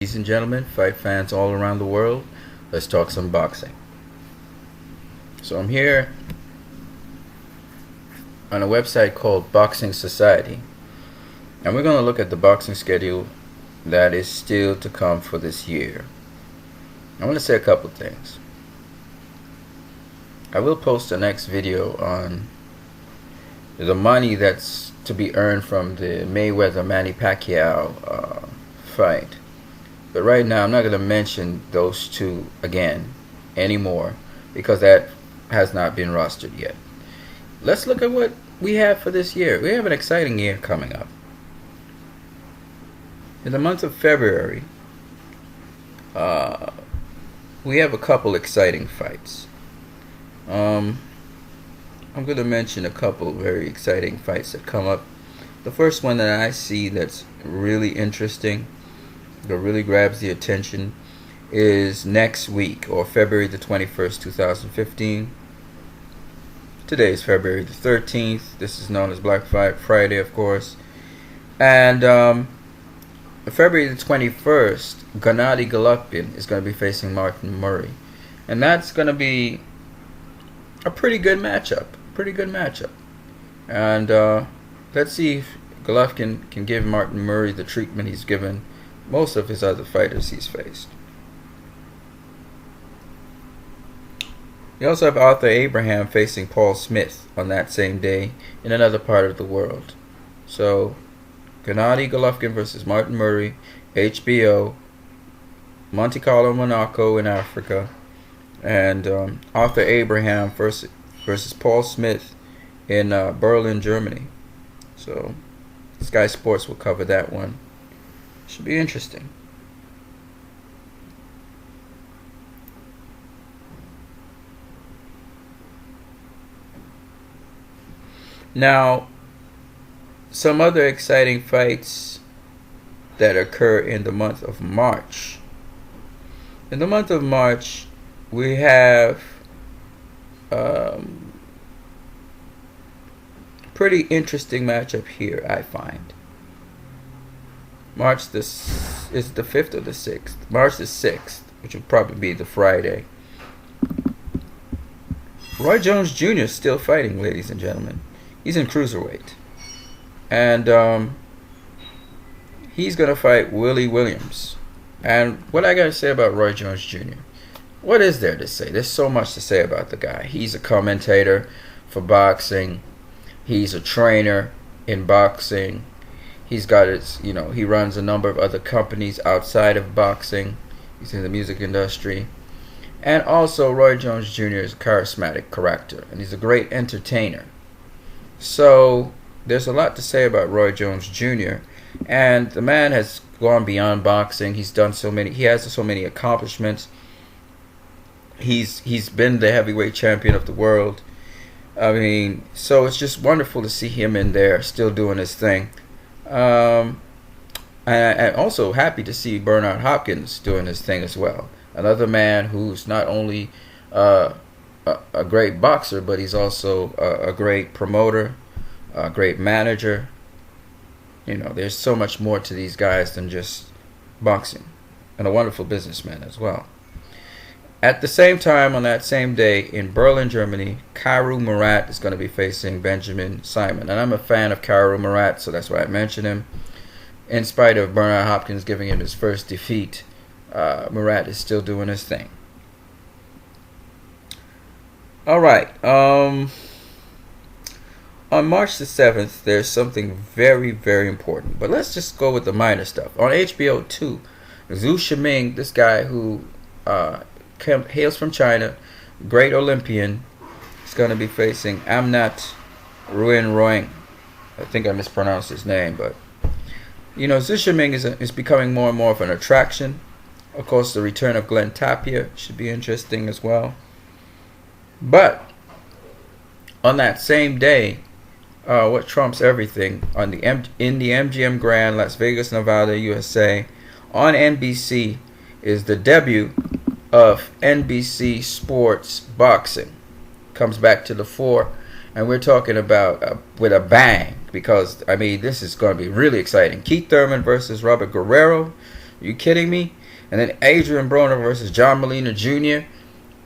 Ladies and gentlemen, fight fans all around the world, let's talk some boxing. So I'm here on a website called Boxing Society, and we're going to look at the boxing schedule that is still to come for this year. I want to say a couple things. I will post the next video on the money that's to be earned from the Mayweather-Manny Pacquiao fight. But right now, I'm not going to mention those two again anymore because that has not been rostered yet. Let's look at what we have for this year. We have an exciting year coming up. In the month of February, we have a couple exciting fights. I'm going to mention a couple very exciting fights that come up. The first one that I see that's really interesting, that really grabs the attention, is next week, or February the 21st, 2015. Today is February the 13th. This is known as Black Friday, of course. And February the 21st, Gennady Golovkin is going to be facing Martin Murray. And that's going to be a pretty good matchup. And let's see if Golovkin can give Martin Murray the treatment he's given most of his other fighters he's faced. You also have Arthur Abraham facing Paul Smith on that same day in another part of the world. So, Gennady Golovkin versus Martin Murray, HBO, Monte Carlo, Monaco in Africa, and Arthur Abraham versus Paul Smith in Berlin, Germany. So, Sky Sports will cover that one. Should be interesting. Now, some other exciting fights that occur in the month of March. In the month of March, we have pretty interesting matchup here, I find. March this is the 5th or the 6th. March the 6th, which will probably be the Friday. Roy Jones Jr. is still fighting, ladies and gentlemen. He's in cruiserweight. And he's going to fight Willie Williams. And what I got to say about Roy Jones Jr., what is there to say? There's so much to say about the guy. He's a commentator for boxing. He's a trainer in boxing. He's got his, he runs a number of other companies outside of boxing. He's in the music industry. And also, Roy Jones Jr. is a charismatic character, and he's a great entertainer. So, there's a lot to say about Roy Jones Jr., and the man has gone beyond boxing. He has so many accomplishments. He's been the heavyweight champion of the world. I mean, so it's just wonderful to see him in there, still doing his thing. And also happy to see Bernard Hopkins doing his thing as well. Another man who's not only a great boxer, but he's also a great promoter, a great manager. There's so much more to these guys than just boxing, and a wonderful businessman as well. At the same time, on that same day, in Berlin, Germany, Karo Murat is going to be facing Benjamin Simon. And I'm a fan of Karo Murat, so that's why I mention him. In spite of Bernard Hopkins giving him his first defeat, Murat is still doing his thing. All right. On March the 7th, there's something very, very important. But let's just go with the minor stuff. On HBO 2, Zhu Shiming, this guy who hails from China, great Olympian, is going to be facing Amnat Ruinroing. I think I mispronounced his name, but Zhu Shiming is becoming more and more of an attraction. Of course, the return of Glenn Tapia should be interesting as well. But on that same day, what trumps everything in the MGM Grand, Las Vegas, Nevada, USA, on NBC is the debut of NBC Sports Boxing. Comes back to the fore, and we're talking about with a bang, because this is going to be really exciting. Keith Thurman versus Robert Guerrero. Are you kidding me? And then Adrian Broner versus John Molina Jr.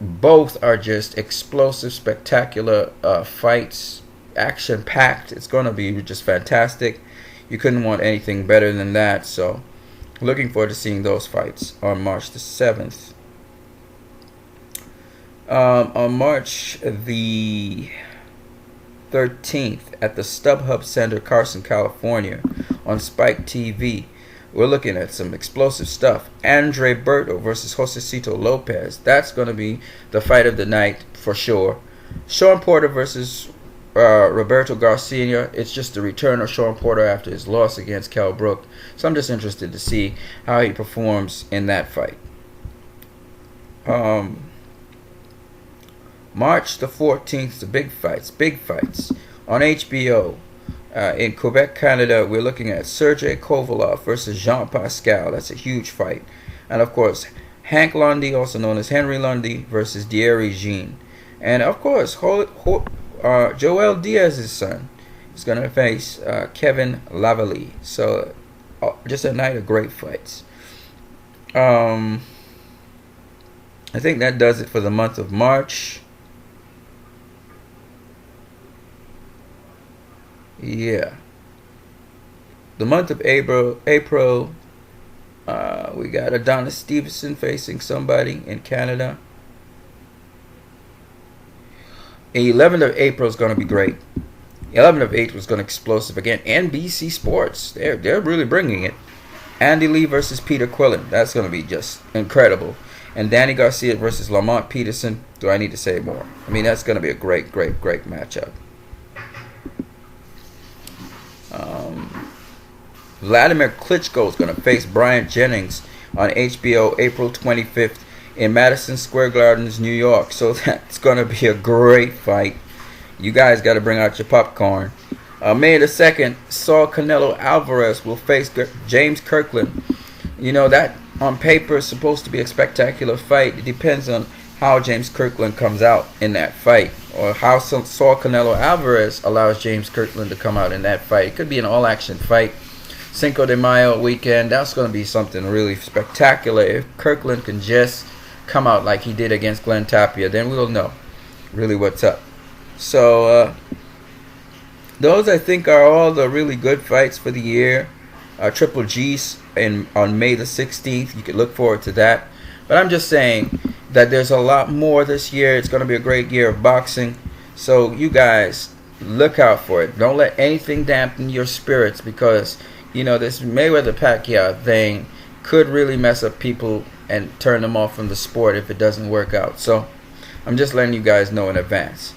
Both are just explosive, spectacular fights, action-packed. It's going to be just fantastic. You couldn't want anything better than that. So, looking forward to seeing those fights on March the 7th. On March the 13th at the StubHub Center, Carson, California, on Spike TV, we're looking at some explosive stuff. Andre Berto versus Josecito Lopez. That's going to be the fight of the night for sure. Sean Porter versus Roberto Garcia. It's just the return of Sean Porter after his loss against Kell Brook. So I'm just interested to see how he performs in that fight. March the 14th, the big fights on HBO. In Quebec, Canada, we're looking at Sergey Kovalev versus Jean Pascal. That's a huge fight. And of course, Hank Lundy, also known as Henry Lundy, versus Thierry Jean. And of course, Joel Diaz's son is going to face Kevin Lavalley. So just a night of great fights. I think that does it for the month of March. Yeah. The month of April, we got Adonis Stevenson facing somebody in Canada. 11th of April is going to be great. 11th of April is going to be explosive again. NBC Sports, they're really bringing it. Andy Lee versus Peter Quillen. That's going to be just incredible. And Danny Garcia versus Lamont Peterson. Do I need to say more? I mean, that's going to be a great matchup. Vladimir Klitschko is going to face Bryant Jennings on HBO April 25th in Madison Square Gardens, New York. So that's going to be a great fight. You guys got to bring out your popcorn. May the 2nd, Saul Canelo Alvarez will face James Kirkland. You know, that on paper is supposed to be a spectacular fight. It depends on how James Kirkland comes out in that fight, or how Saul Canelo Alvarez allows James Kirkland to come out in that fight. It could be an all-action fight. Cinco de Mayo weekend, that's going to be something really spectacular. If Kirkland can just come out like he did against Glenn Tapia, then we'll know really what's up. So those, I think, are all the really good fights for the year. Triple G's on May the 16th. You can look forward to that. But I'm just saying that there's a lot more this year. It's going to be a great year of boxing. So you guys, look out for it. Don't let anything dampen your spirits, because, you know, this Mayweather-Pacquiao thing could really mess up people and turn them off from the sport if it doesn't work out. So I'm just letting you guys know in advance.